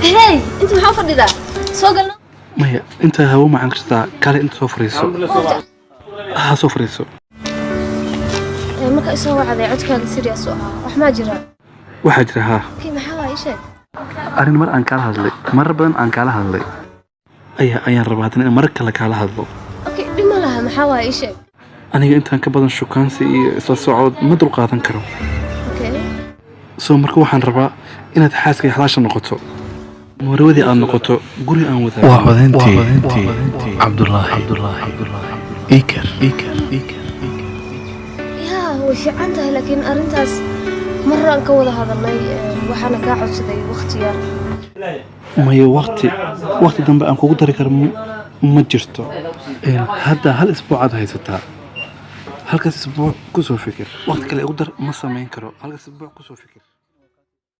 هاي انت محافظ لذا سوقنا maya inta hawo macaan kastaa kale inta soo fariiso ha soo fariiso marka isoo wacday codkaaga serious oo ah wax ma jira waxaa jira haa kii maxaa waa isha arrin mar aan kala hadlay marar badan aan kala hadlay ayaan rabaa in mar kale kala hadlo okay dhima laha maxaa waa isha aniga intaan ka badan shukaansi iyo isla socod ma dul qaadan karo okay soo marka waxaan rabaa inaad xaaska xalaasha noqoto مورودي أنا نقطة قولي أنا وذا وعدنتي عبد الله إيكر يا هو في عندها لكن أرنتاس مرة أنكوذ هذا المي وحنا قاعد سدي واختيار ما هي وقتي دم بقى أنكو قدر كرم مجرته هذا هالأسبوع هذا هيستا هالكاس أسبوع كسو فكر وقت كلا قدر ما سامعين كرو هالكاس أسبوع كسو فكر